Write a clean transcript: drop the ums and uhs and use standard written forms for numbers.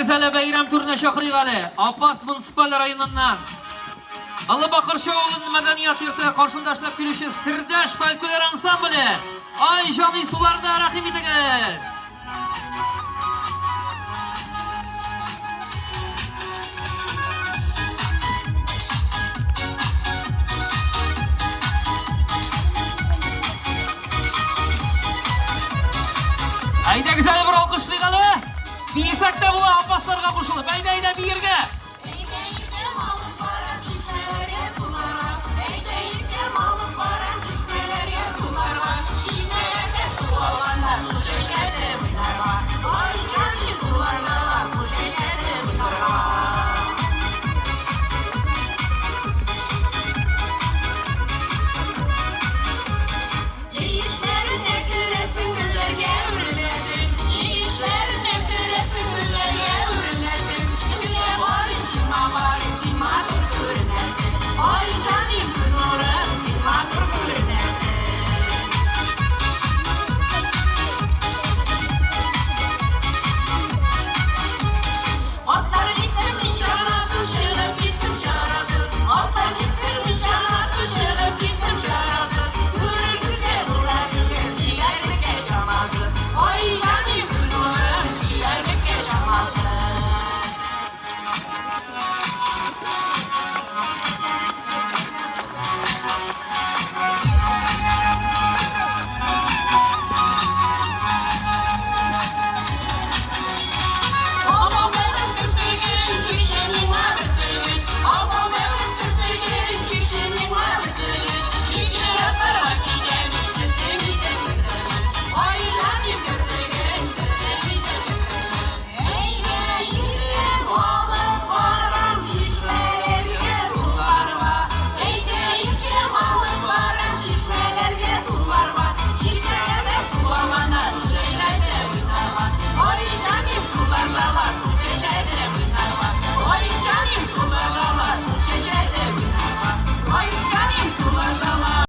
güzel bayram turuna şahrigali. Abbas Municipal rayonundan. Alıbakır Şoğlu'nun medeniyat yurtu karşındaşlık gülüşü Sirdaş Folklor Ansambli. Ay canlı sularda rahim ediniz. Ayda güzel bir alkışlayalım. Bir sakta bu Abbaslarga koşulup. Ayda bir yerge.